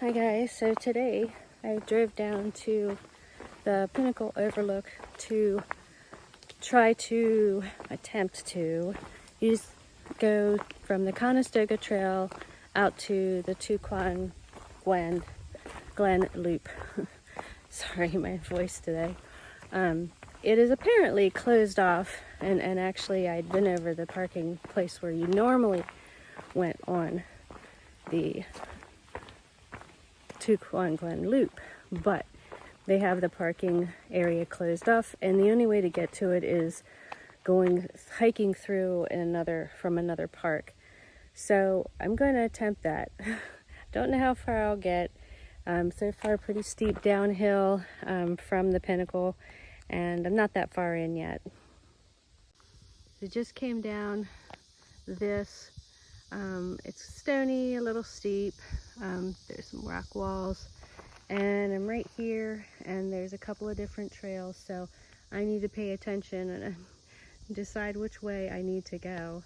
Hi guys, so today I drove down to the Pinnacle Overlook to attempt to go from the Conestoga Trail out to the Tuquan Glen Loop. Sorry, my voice today. It is apparently closed off, and actually I'd been over the parking place where you normally went on the Tuquan Glen Loop, but they have the parking area closed off, and the only way to get to it is hiking through from another park. So I'm going to attempt that. Don't know how far I'll get. So far pretty steep downhill from the Pinnacle, and I'm not that far in yet. So just came down this. It's stony, a little steep. There's some rock walls, and I'm right here, and there's a couple of different trails, so I need to pay attention and decide which way I need to go.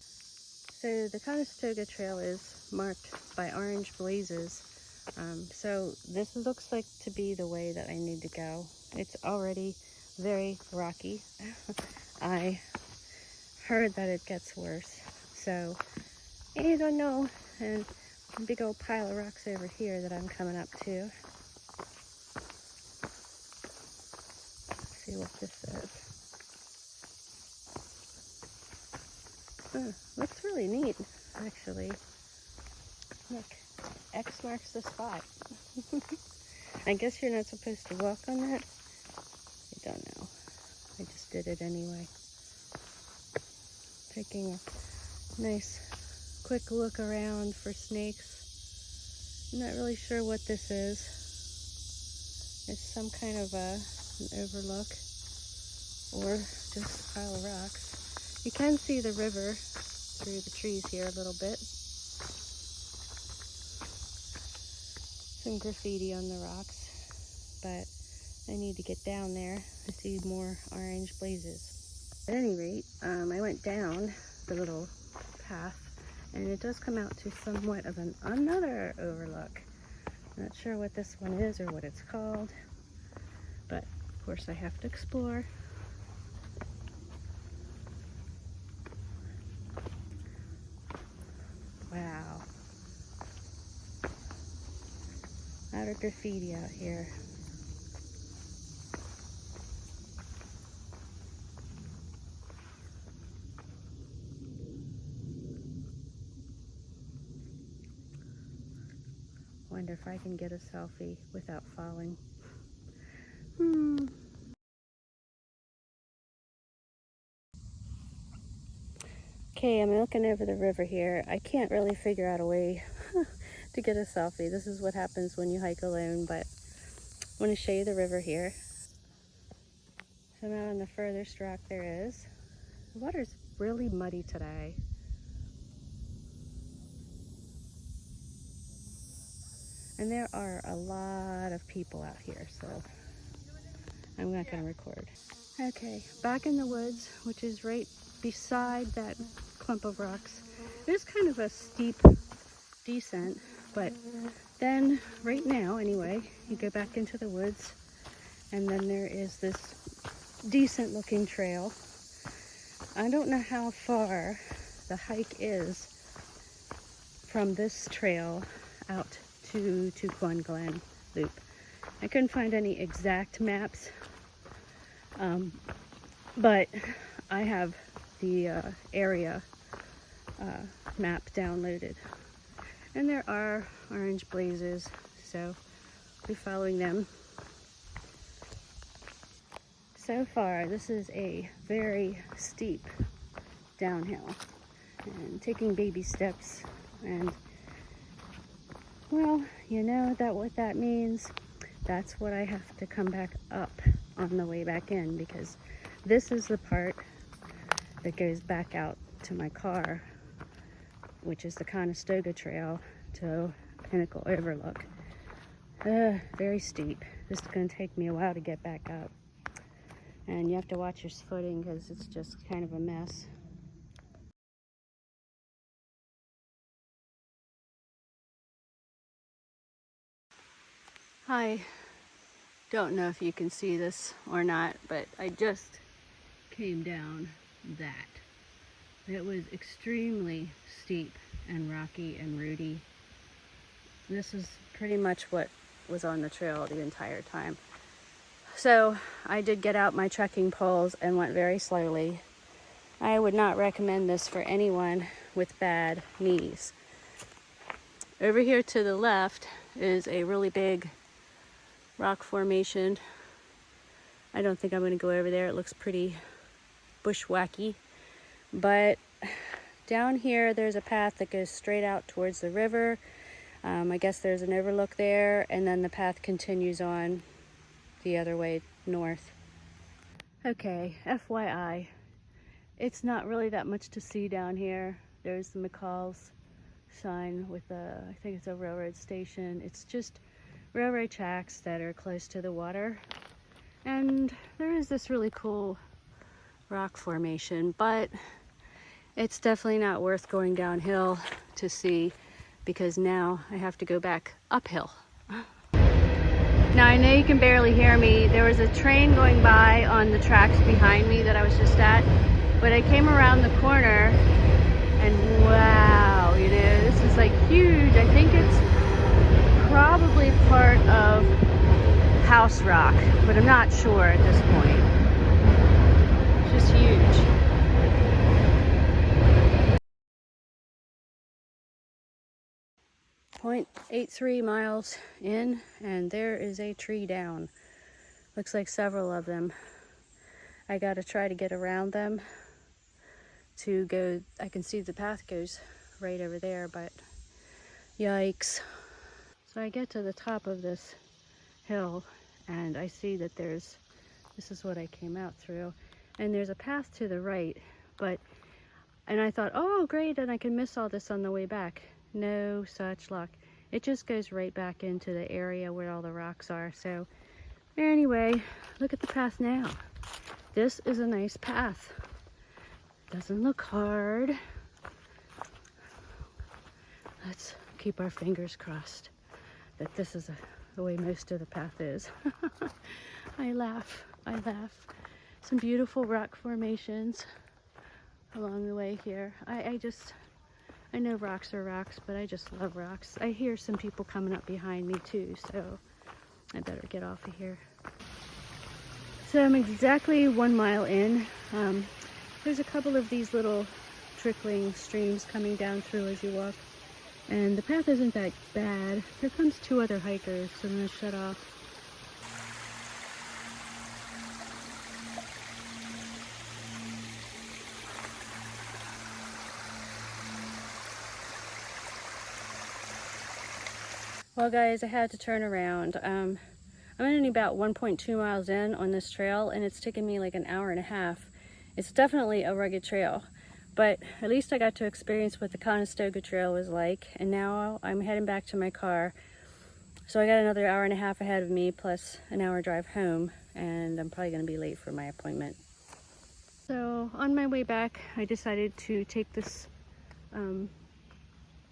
So the Conestoga Trail is marked by orange blazes, so this looks like to be the way that I need to go. It's already very rocky. I heard that it gets worse, so I don't know. And a big old pile of rocks over here that I'm coming up to. Let's see what this is. Looks really neat, actually. Look, X marks the spot. I guess you're not supposed to walk on that. I don't know. I just did it anyway. Taking a nice quick look around for snakes. I'm not really sure what this is. It's some kind of an overlook or just a pile of rocks. You can see the river through the trees here a little bit. Some graffiti on the rocks, but I need to get down there to see more orange blazes. At any rate, I went down the little path, and it does come out to somewhat of another overlook. Not sure what this one is or what it's called, but of course I have to explore. Wow. A lot of graffiti out here. Wonder if I can get a selfie without falling. Okay, I'm looking over the river here. I can't really figure out a way to get a selfie. This is what happens when you hike alone, but I want to show you the river here. So now on the furthest rock there is. The water's really muddy today. And there are a lot of people out here, so I'm not going to record. Okay, back in the woods, which is right beside that clump of rocks. There's kind of a steep descent, but then right now anyway, you go back into the woods, and then there is this decent looking trail. I don't know how far the hike is from this trail out to Tuquan Glen Loop. I couldn't find any exact maps, but I have the area map downloaded, and there are orange blazes, so I'll be following them. So far, this is a very steep downhill, and taking baby steps, and well, you know what that means. That's what I have to come back up on the way back in, because this is the part that goes back out to my car, which is the Conestoga Trail to Pinnacle Overlook. Very steep. This is going to take me a while to get back up, and you have to watch your footing because it's just kind of a mess. I don't know if you can see this or not, but I just came down that. It was extremely steep and rocky and rooty. This is pretty much what was on the trail the entire time. So I did get out my trekking poles and went very slowly. I would not recommend this for anyone with bad knees. Over here to the left is a really big rock formation. I don't think I'm going to go over there. It looks pretty bushwhacky. But down here there's a path that goes straight out towards the river. I guess there's an overlook there, and then the path continues on the other way north. Okay, FYI, it's not really that much to see down here. There's the McCall's sign with I think it's a railroad station. It's just railroad tracks that are close to the water. And there is this really cool rock formation, but it's definitely not worth going downhill to see, because now I have to go back uphill. Now I know you can barely hear me. There was a train going by on the tracks behind me that I was just at, but I came around the corner and wow, you know, this is like huge. I think it's probably part of House Rock, but I'm not sure at this point. It's just huge. 0.83 miles in, and there is a tree down. Looks like several of them. I gotta try to get around them to go. I can see the path goes right over there, but yikes. So I get to the top of this hill and I see that this is what I came out through, and there's a path to the right, and I thought, oh great, and I can miss all this on the way back. No such luck. It just goes right back into the area where all the rocks are. So anyway, look at the path now. This is a nice path. Doesn't look hard. Let's keep our fingers crossed that this is the way most of the path is. I laugh. Some beautiful rock formations along the way here. I know rocks are rocks, but I just love rocks. I hear some people coming up behind me too, so I better get off of here. So I'm exactly 1 mile in. There's a couple of these little trickling streams coming down through as you walk, and the path isn't that bad. Here comes 2 other hikers, so I'm gonna shut off. Well guys, I had to turn around. I'm only about 1.2 miles in on this trail, and it's taken me like an hour and a half. It's definitely a rugged trail, but at least I got to experience what the Conestoga Trail was like, and now I'm heading back to my car. So I got another hour and a half ahead of me, plus an hour drive home, and I'm probably gonna be late for my appointment. So on my way back, I decided to take this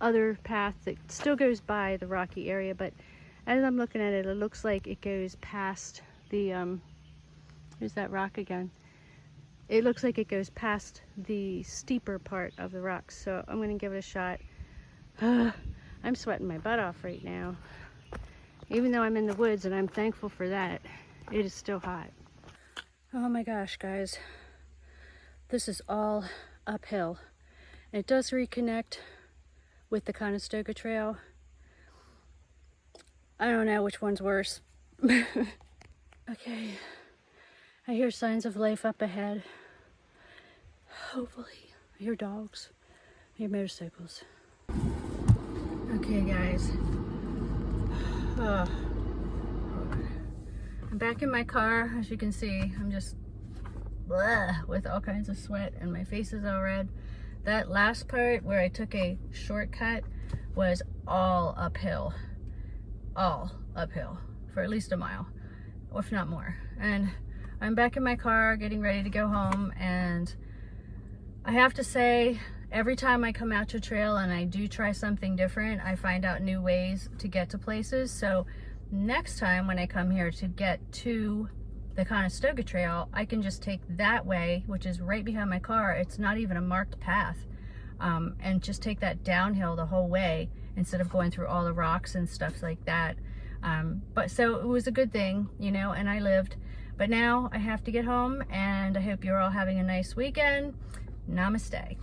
other path that still goes by the rocky area, but as I'm looking at it, it looks like it goes past the here's that rock again. It looks like it goes past the steeper part of the rocks, so I'm gonna give it a shot. I'm sweating my butt off right now, even though I'm in the woods, and I'm thankful for that. It is still hot. Oh my gosh, guys, this is all uphill. It does reconnect with the Conestoga Trail. I don't know which one's worse. Okay, I hear signs of life up ahead. Hopefully. I hear dogs. I hear motorcycles. Okay guys. I'm back in my car. As you can see, I'm just with all kinds of sweat and my face is all red. That last part where I took a shortcut was all uphill for at least a mile, if not more. And I'm back in my car getting ready to go home, and I have to say, every time I come out to trail and I do try something different, I find out new ways to get to places. So next time when I come here to get to the Conestoga Trail, I can just take that way, which is right behind my car. It's not even a marked path, and just take that downhill the whole way instead of going through all the rocks and stuff like that. But so it was a good thing, you know, and I lived. But now I have to get home, and I hope you're all having a nice weekend. Namaste.